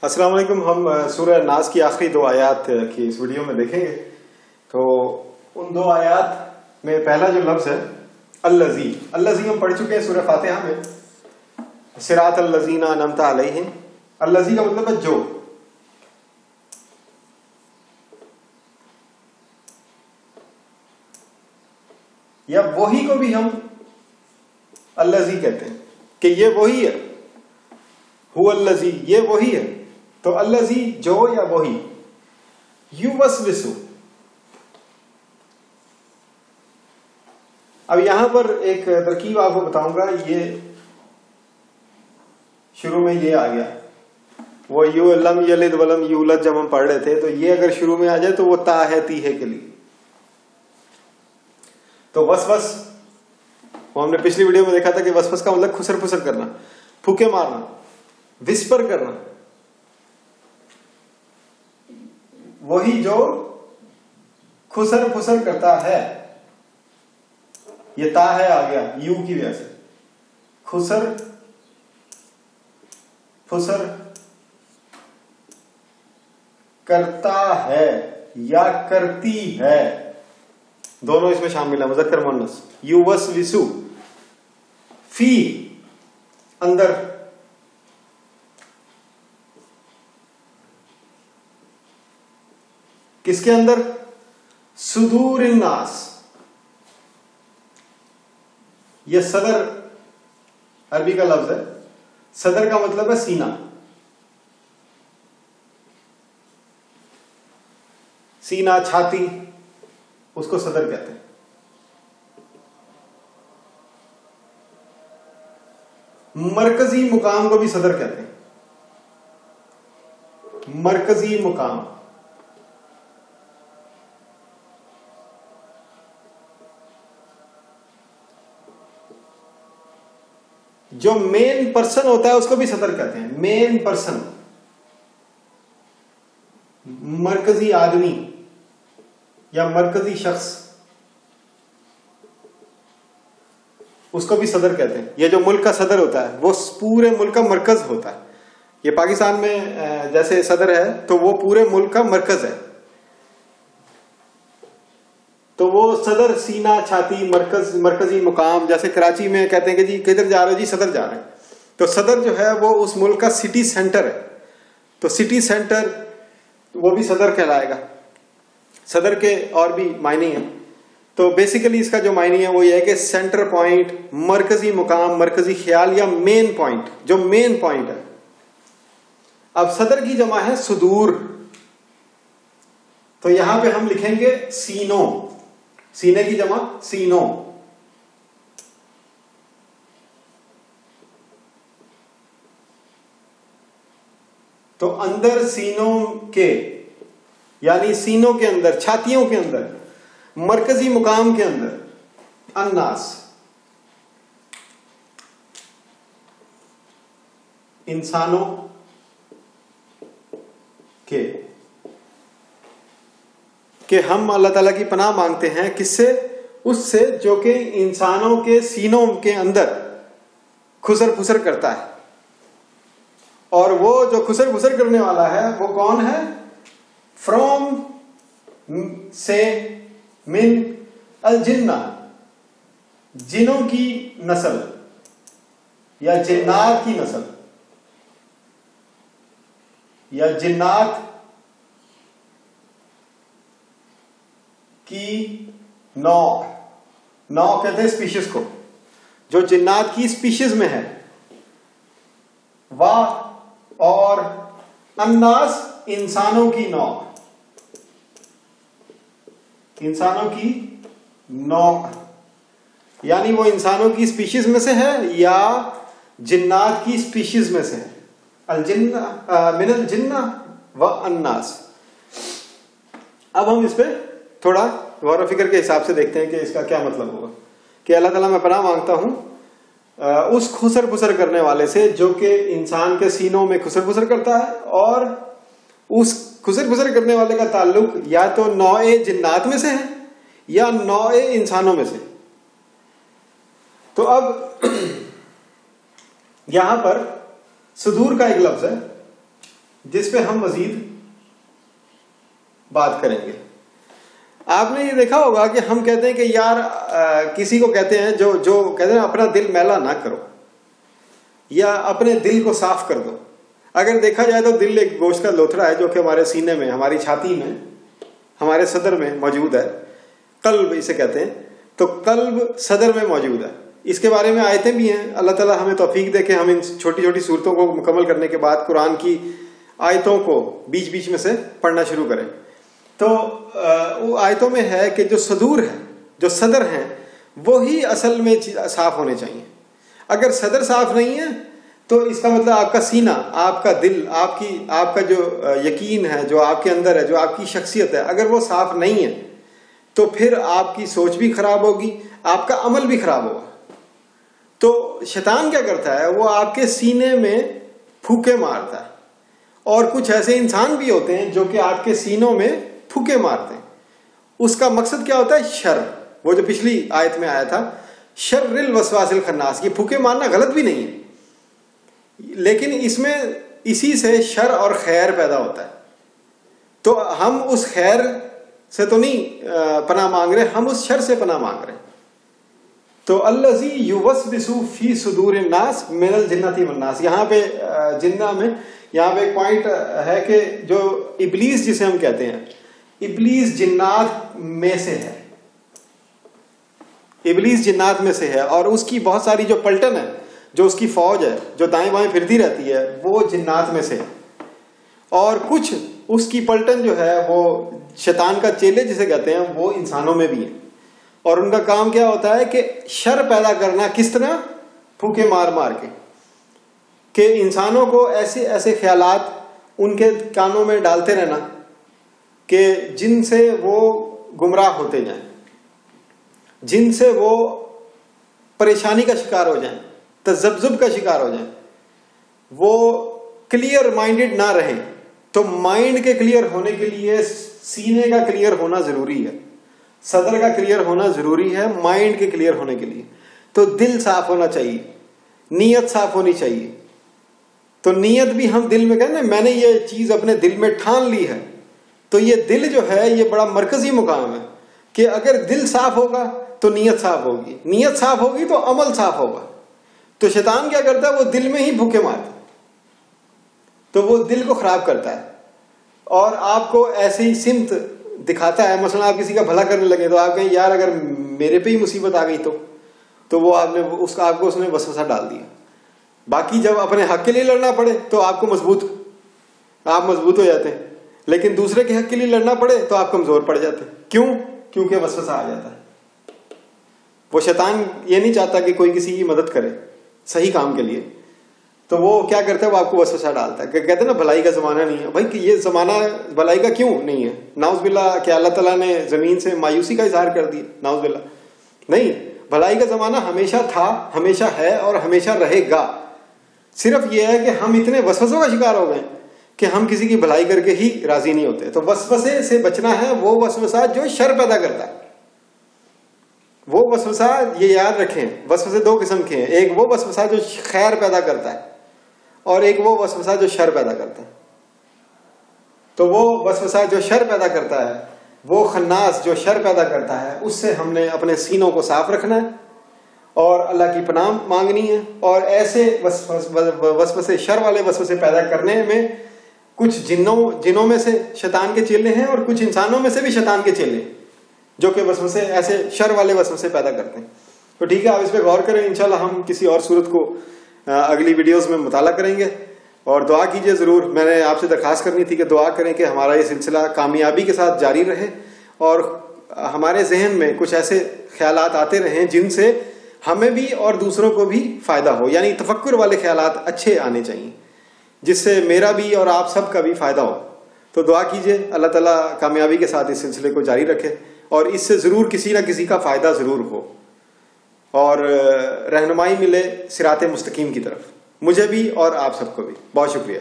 السلام علیکم. ہم سورہ ناس کی آخری 2 آیات کی اس ویڈیو میں دیکھیں گے. تو ان 2 آیات میں پہلا جو لفظ ہے الذی، الذی ہم پڑھ چکے ہیں سورہ فاتحہ میں. صراط الذین انعمت علیہم، الذی کا مطلب ہے جو. یا وہی کو بھی ہم الذی کہتے ہیں کہ یہ وہی ہے. هو الذی، یہ وہی ہے. تو الذی جو یا وہی. یوسوسو، اب یہاں پر ایک ترکیب آپ کو بتاؤں گا. یہ شروع میں یہ آ گیا، وہ یو لم یلد ولم یولد جب ہم پڑھ رہے تھے تو یہ اگر شروع میں آ جائے تو وہ تا ہے تیہے کے لیے. تو وسوس، وہ ہم نے پچھلی ویڈیو میں دیکھا تھا کہ وسوس کا مطلب خسر پھسر کرنا، پھوکے مارنا، وسپر کرنا. وہی جو خسر پھسر کرتا ہے. یہ تا ہے آ گیا یو کی وجہ سے. خسر پھسر کرتا ہے یا کرتی ہے، دونوں اس میں شامل ہیں، مذکر مؤنث. یوسوسو، فی اندر، کس کے اندر؟ صدور الناس. یہ صدر عربی کا لفظ ہے. صدر کا مطلب ہے سینہ. سینہ، چھاتی، اس کو صدر کہتے ہیں. مرکزی مقام کو بھی صدر کہتے ہیں. مرکزی مقام، جو مین پرسن ہوتا ہے اس کو بھی صدر کہتے ہیں. مین پرسن، مرکزی آدمی یا مرکزی شخص، اس کو بھی صدر کہتے ہیں. یہ جو ملک کا صدر ہوتا ہے وہ پورے ملک کا مرکز ہوتا ہے. یہ پاکستان میں جیسے صدر ہے تو وہ پورے ملک کا مرکز ہے. تو وہ صدر، سینہ، چھاتی، مرکزی مقام. جیسے کراچی میں کہتے ہیں کہ جی کدھر جا رہے ہو؟ جی صدر جا رہے ہیں. تو صدر جو ہے وہ اس ملک کا سٹی سینٹر ہے. تو سٹی سینٹر وہ بھی صدر کہلائے گا. صدر کے اور بھی معنی ہیں. تو بیسیکلی اس کا جو معنی ہے وہ یہ ہے کہ سینٹر پوائنٹ، مرکزی مقام، مرکزی خیال یا مین پوائنٹ، جو مین پوائنٹ ہے. اب صدر کی جمع ہے صدور. تو یہاں پہ ہم لکھیں گے سینوں. سینے کی جمع سینوں. تو اندر سینوں کے، یعنی سینوں کے اندر، چھاتیوں کے اندر، مرکزی مقام کے اندر. الناس، انسانوں کے. کہ ہم اللہ تعالیٰ کی پناہ مانگتے ہیں کس سے؟ اس سے جو کہ انسانوں کے سینوں کے اندر خسر پھسر کرتا ہے. اور وہ جو خسر پھسر کرنے والا ہے وہ کون ہے؟ فروم، سے، من الجنہ، جنوں کی نسل یا جنات کی نسل یا جنات کی نوع. نوع کہتے ہیں اسپیشیز کو، جو جنات کی اسپیشیز میں ہے. واہ، اور الناس، انسانوں کی نوع. انسانوں کی نوع یعنی وہ انسانوں کی اسپیشیز میں سے ہے یا جنات کی اسپیشیز میں سے ہے. الجنہ، من الجنہ والناس. اب ہم اس پہ تھوڑا غور و فکر کے حساب سے دیکھتے ہیں کہ اس کا کیا مطلب ہوگا. کہ اللہ تعالیٰ میں پناہ مانگتا ہوں اس خسر پھسر کرنے والے سے جو کہ انسان کے سینوں میں خسر پھسر کرتا ہے. اور اس خسر پھسر کرنے والے کا تعلق یا تو نوع جنات میں سے ہے یا نوع انسانوں میں سے. تو اب یہاں پر صدور کا ایک لفظ ہے جس پہ ہم مزید بات کریں گے. آپ نے یہ دیکھا ہوگا کہ ہم کہتے ہیں کہ یار کسی کو کہتے ہیں جو کہتے ہیں اپنا دل میلا نہ کرو یا اپنے دل کو صاف کر دو. اگر دیکھا جائے تو دل ایک گوشت کا لوتھڑا ہے جو کہ ہمارے سینے میں، ہماری چھاتی میں، ہمارے صدر میں موجود ہے. قلب اسے کہتے ہیں. تو قلب صدر میں موجود ہے. اس کے بارے میں آیتیں بھی ہیں. اللہ تعالیٰ ہمیں توفیق دے کہ ہم ان چھوٹی چھوٹی صورتوں کو مکمل کرنے کے بعد قرآن کی آیتوں کو بیچ بیچ میں سے پڑھنا شروع کریں. تو وہ آیتوں میں ہے کہ جو صدور ہے، جو صدر ہیں، وہی اصل میں صاف ہونے چاہیے. اگر صدر صاف نہیں ہے تو اس کا مطلب آپ کا سینہ، آپ کا دل، آپ کا جو یقین ہے، جو آپ کے اندر ہے، جو آپ کی شخصیت ہے، اگر وہ صاف نہیں ہے تو پھر آپ کی سوچ بھی خراب ہوگی، آپ کا عمل بھی خراب ہوگا. تو شیطان کیا کرتا ہے؟ وہ آپ کے سینے میں پھوکے مارتا ہے. اور کچھ ایسے انسان بھی ہوتے ہیں جو کہ آپ کے سینوں میں پھوکے مارتے ہیں. اس کا مقصد کیا ہوتا ہے؟ شر. وہ جو پچھلی آیت میں آیا تھا، شر الوسواس الخناس. یہ پھوکے مارنا غلط بھی نہیں ہے، لیکن اس میں اسی سے شر اور خیر پیدا ہوتا ہے. تو ہم اس خیر سے تو نہیں پناہ مانگ رہے، ہم اس شر سے پناہ مانگ رہے ہیں. تو الذی یوسوس فی صدور الناس من الجنۃ والناس. یہاں پہ جنہ میں یہاں پہ ایک پوائنٹ ہے کہ جو ابلیس جسے ہم کہتے ہیں، ابلیس جنات میں سے ہے. ابلیس جنات میں سے ہے اور اس کی بہت ساری جو پلٹن ہے، جو اس کی فوج ہے جو دائیں بائیں پھرتی رہتی ہے، وہ جنات میں سے ہے. اور کچھ اس کی پلٹن جو ہے وہ شیطان کا چیلے جسے کہتے ہیں، وہ انسانوں میں بھی ہیں. اور ان کا کام کیا ہوتا ہے کہ شر پیدا کرنا. کس طرح؟ پھوکے مار مار کے، کہ انسانوں کو ایسے ایسے خیالات ان کے کانوں میں ڈالتے رہنا کہ جن سے وہ گمراہ ہوتے جائیں، جن سے وہ پریشانی کا شکار ہو جائیں، تذبذب کا شکار ہو جائیں، وہ کلیئر مائنڈڈ نہ رہیں. تو مائنڈ کے کلیئر ہونے کے لیے سینے کا کلیئر ہونا ضروری ہے، صدر کا کلیئر ہونا ضروری ہے مائنڈ کے کلیئر ہونے کے لیے. تو دل صاف ہونا چاہیے، نیت صاف ہونی چاہیے. تو نیت بھی ہم دل میں کہتے ہیں میں نے یہ چیز اپنے دل میں ٹھان لی ہے. تو یہ دل جو ہے یہ بڑا مرکزی مقام ہے کہ اگر دل صاف ہوگا تو نیت صاف ہوگی، نیت صاف ہوگی تو عمل صاف ہوگا. تو شیطان کیا کرتا ہے؟ وہ دل میں ہی بھوکے مارتا ہے. تو وہ دل کو خراب کرتا ہے اور آپ کو ایسے ہی سمت دکھاتا ہے. مثلا آپ کسی کا بھلا کرنے لگے تو آپ کہیں یار اگر میرے پہ ہی مصیبت آ گئی تو وہ آپ نے آپ کو اس نے وسوسہ ڈال دیا. باقی جب اپنے حق کے لیے لڑنا پڑے تو آپ کو آپ مضبوط ہو جاتے ہیں، لیکن دوسرے کے حق کے لیے لڑنا پڑے تو آپ کمزور پڑ جاتے ہیں. کیوں؟ کیونکہ وسوسہ آ جاتا ہے. وہ شیطان یہ نہیں چاہتا کہ کوئی کسی کی مدد کرے صحیح کام کے لیے. تو وہ کیا کرتا ہے؟ وہ آپ کو وسوسہ ڈالتا ہے. کہتے ہیں نا بھلائی کا زمانہ نہیں ہے. بھائی کہ یہ زمانہ بھلائی کا کیوں نہیں ہے؟ نعوذ باللہ کہ اللہ تعالیٰ نے زمین سے مایوسی کا اظہار کر دیا. نعوذ باللہ. نہیں، بھلائی کا زمانہ ہمیشہ تھا، ہمیشہ ہے اور ہمیشہ رہے گا. صرف یہ ہے کہ ہم اتنے وسوسوں کا شکار ہو گئے کہ ہم کسی کی بھلائی کر کے ہی راضی نہیں ہوتے. تو وسوسے سے بچنا ہے. وہ وسوسہ جو شر پیدا کرتا ہے، وہ وسوسہ یہ یاد رکھیں. وسوسے دو قسم کے ہیں، ایک وہ وسوسہ جو خیر پیدا کرتا ہے اور ایک وہ وسوسہ جو شر پیدا کرتا ہے. تو وہ وسوسہ جو شر پیدا کرتا ہے، وہ خناس جو شر پیدا کرتا ہے، اس سے ہم نے اپنے سینوں کو صاف رکھنا ہے اور اللہ کی پناہ مانگنی ہے. اور ایسے وسوسے، شر والے وسوسے پیدا کرنے میں کچھ جنوں میں سے شیطان کے چیلے ہیں اور کچھ انسانوں میں سے بھی شیطان کے چیلے ہیں جو کہ وسوسے ایسے شر والے وسوسے پیدا کرتے ہیں. تو ٹھیک ہے، آپ اس پہ غور کریں. انشاءاللہ ہم کسی اور صورت کو اگلی ویڈیوز میں مطالعہ کریں گے. اور دعا کیجئے ضرور. میں نے آپ سے درخواست کرنی تھی کہ دعا کریں کہ ہمارا یہ سلسلہ کامیابی کے ساتھ جاری رہے اور ہمارے ذہن میں کچھ ایسے خیالات آتے رہیں جن سے ہمیں بھی اور دوسروں کو بھی فائدہ ہو. یعنی تفکر والے خیالات اچھے آنے چاہیے جس سے میرا بھی اور آپ سب کا بھی فائدہ ہو. تو دعا کیجئے اللہ تعالیٰ کامیابی کے ساتھ اس سلسلے کو جاری رکھے اور اس سے ضرور کسی نہ کسی کا فائدہ ضرور ہو اور رہنمائی ملے صراط مستقیم کی طرف. مجھے بھی اور آپ سب کو بھی. بہت شکریہ.